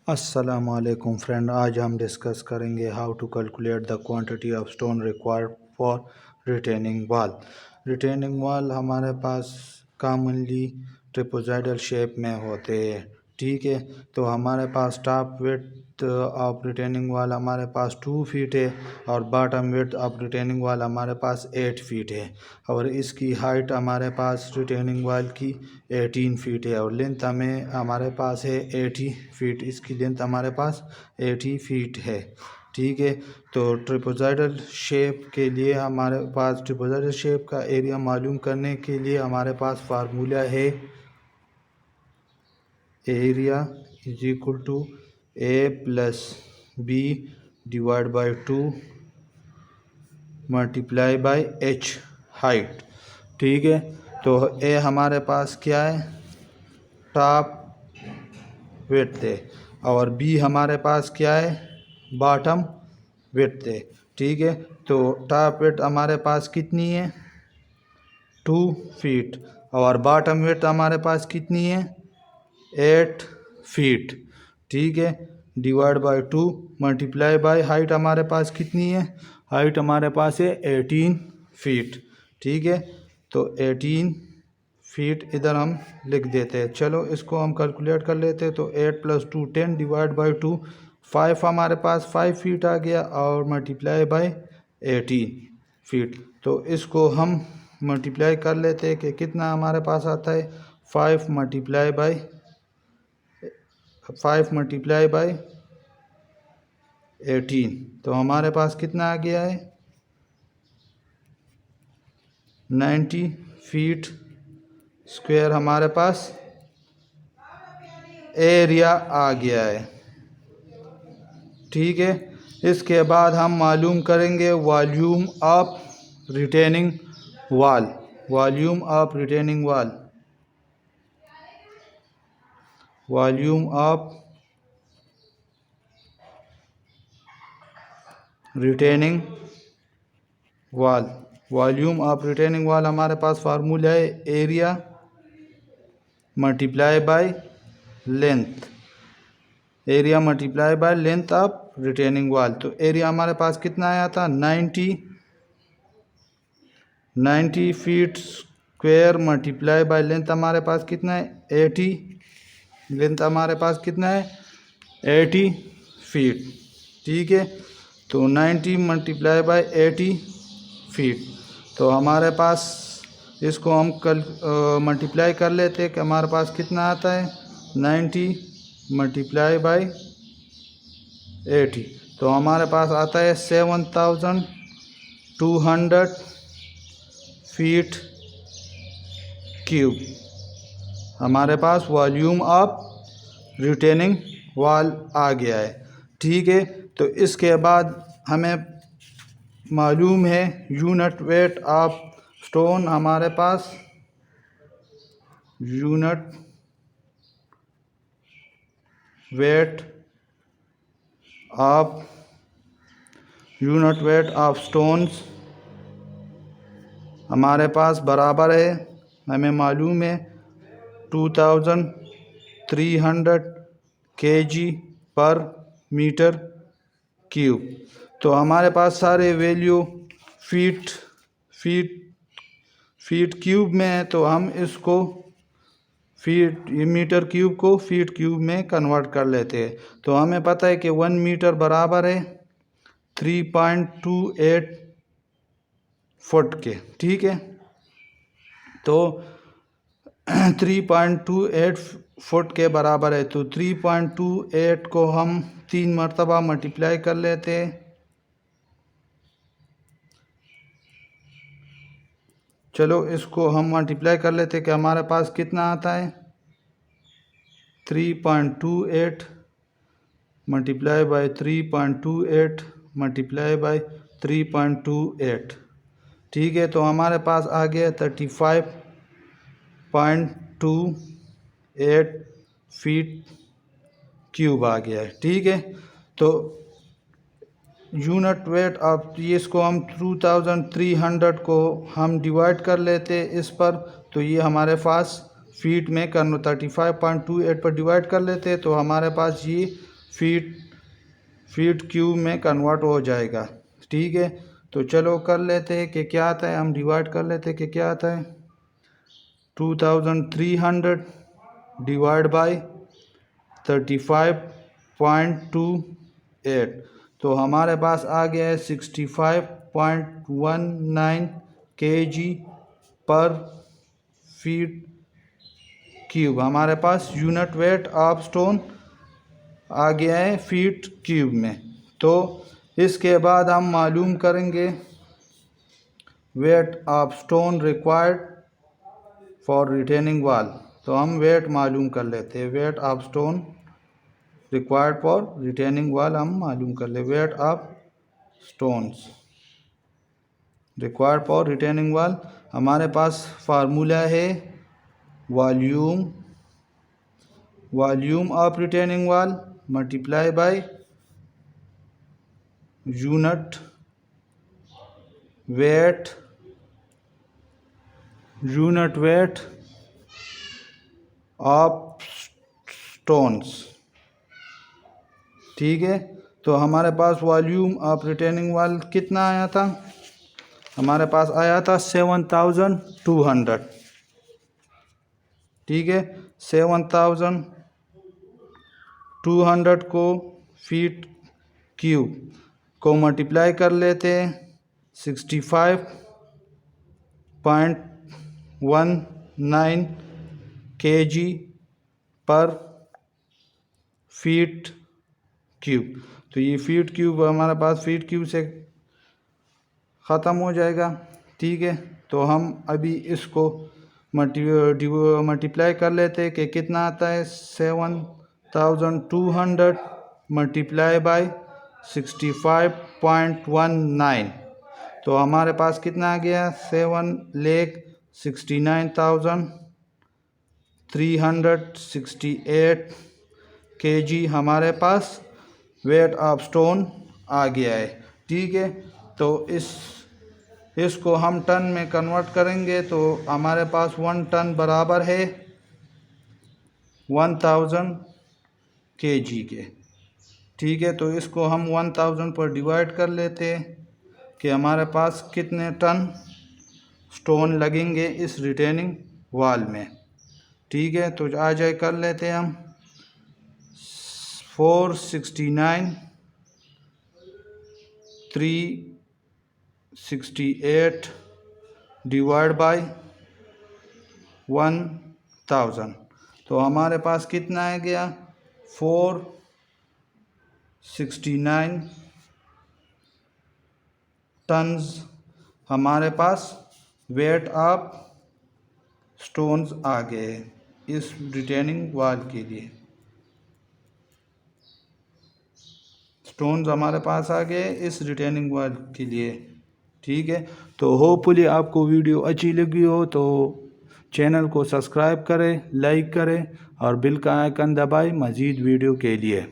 अस्सलामुअलैकुम फ्रेंड, आज हम डिस्कस करेंगे how to calculate the quantity of stone required for retaining wall. Retaining wall हमारे पास कॉमनली ट्रिपोजाइडल शेप में होते हैं। ठीक है, तो हमारे पास top width of retaining wall हमारे पास 2 फीट है और bottom width of retaining wall हमारे पास 8 फीट है और इसकी हाइट हमारे पास रिटेनिंग वॉल की 18 फीट है और लेंथ हमारे पास है 80 फीट। इसकी लेंथ हमारे पास 80 फीट है। ठीक है, तो ट्रिपोजाइडल शेप के लिए हमारे पास ट्रिपोजाइडल शेप का एरिया मालूम करने के लिए हमारे पास फार्मूला है area is equal to A plus B divide by 2 multiply by H height. ठीक है, तो ए हमारे पास क्या है, टॉप विड्थ है और बी हमारे पास क्या है, बॉटम विड्थ है। ठीक है, तो टॉप विड्थ हमारे पास कितनी है, 2 फीट और बॉटम विड्थ हमारे पास कितनी है, 8 फीट। ठीक है, divide by 2 multiply by height हमारे पास कितनी है, हाइट हमारे पास है 18 फीट। ठीक है, तो 18 फीट इधर हम लिख देते हैं। चलो इसको हम कैलकुलेट कर लेते हैं। तो 8 + 2 10 डिवाइड बाई 2 5 हमारे पास 5 फीट आ गया और मल्टीप्लाई बाय 18 फीट। तो इसको हम मल्टीप्लाई कर लेते हैं कि कितना हमारे पास आता है, 5 मल्टीप्लाई बाई 18। तो हमारे पास कितना आ गया है, 90 फीट स्क्वायर हमारे पास एरिया आ गया है। ठीक है, इसके बाद हम मालूम करेंगे volume of retaining wall. Volume of retaining wall, volume of retaining wall, volume of retaining wall हमारे पास फार्मूला है area multiply by length, area multiply by length of retaining wall. तो एरिया हमारे पास कितना आया था, 90 feet square multiply by length हमारे पास कितना है, 80। लेंथ हमारे पास कितना है, 80 फीट। ठीक है, तो 90 मल्टीप्लाई बाय 80 फीट। तो हमारे पास इसको हम कल मल्टीप्लाई कर लेते हैं कि हमारे पास कितना आता है, 90 मल्टीप्लाई बाई 80। तो हमारे पास आता है 7200 फीट क्यूब। हमारे पास वॉल्यूम ऑफ रिटेनिंग वॉल आ गया है। ठीक है, तो इसके बाद हमें मालूम है यूनिट वेट ऑफ स्टोन। हमारे पास यूनिट वेट ऑफ स्टोन्स हमारे पास बराबर है, हमें मालूम है 2300 kg पर मीटर क्यूब। तो हमारे पास सारे वैल्यू फीट क्यूब में है, तो हम इसको मीटर क्यूब को फीट क्यूब में कन्वर्ट कर लेते हैं। तो हमें पता है कि 1 मीटर बराबर है 3.28 फुट के। ठीक है, तो 3.28 फुट के बराबर है। तो 3.28 को हम 3 मरतबा मल्टीप्लाई कर लेते हैं। चलो इसको हम मल्टीप्लाई कर लेते हैं कि हमारे पास कितना आता है, 3.28 मल्टीप्लाई बाई 3.28 मल्टीप्लाई बाई 3.28। ठीक है, तो हमारे पास आ गया 35.28 फीट क्यूब आ गया है। ठीक है, तो यूनिट वेट ऑफ इसको हम 2300 को हम डिवाइड कर लेते इस पर, तो ये हमारे पास फीट में 35.28 पर डिवाइड कर लेते, तो हमारे पास ये फीट क्यूब में कन्वर्ट हो जाएगा। ठीक है, तो चलो कर लेते हैं कि क्या आता है। हम डिवाइड कर लेते हैं कि क्या आता है। 2300 डिवाइड बाई 35.28, तो हमारे पास आ गया है 65.19 kg पर फीट क्यूब। हमारे पास यूनिट वेट ऑफ स्टोन आ गया है फीट क्यूब में। तो इसके बाद हम मालूम करेंगे weight of stone required for retaining वाल। तो हम वेट मालूम कर लेते हैं। Weight of stone required for retaining वाल हम मालूम कर ले। Weight of stones required for retaining वाल, हमारे पास फार्मूला है वॉल्यूम ऑफ रिटेनिंग वाल multiply by unit weight of stones. ठीक है, तो हमारे पास वॉल्यूम ऑफ रिटेनिंग वाल कितना आया था। हमारे पास आया था 7200। ठीक है, 7200 को फीट क्यूब को मल्टीप्लाई कर लेते हैं 65.19 kg पर फीट क्यूब। तो ये फीट क्यूब हमारे पास फीट क्यूब से ख़त्म हो जाएगा। ठीक है, तो हम अभी इसको मल्टीप्लाई कर लेते हैं कि कितना आता है। 7200 मल्टीप्लाई बाय 65.19, तो हमारे पास कितना आ गया 7,69,368 kg हमारे पास वेट ऑफ स्टोन आ गया है। ठीक है, तो इसको हम टन में कन्वर्ट करेंगे तो हमारे पास 1 टन बराबर है 1000 kg के। ठीक है, तो इसको हम 1000 पर डिवाइड कर लेते हैं कि हमारे पास कितने टन स्टोन लगेंगे इस रिटेनिंग वाल में। ठीक है, तो आ जाए कर लेते हैं हम 469,368 डिवाइड बाय 1000, तो हमारे पास कितना आ गया 469 टन्स हमारे पास वेट ऑफ स्टोन्स आ गए इस रिटेनिंग वाल के लिए। स्टोन्स हमारे पास आ गए इस रिटेनिंग वाल के लिए। ठीक है, तो होपफुली आपको वीडियो अच्छी लगी हो तो चैनल को सब्सक्राइब करें, लाइक करें और बेल का आइकन दबाएं मज़ीद वीडियो के लिए।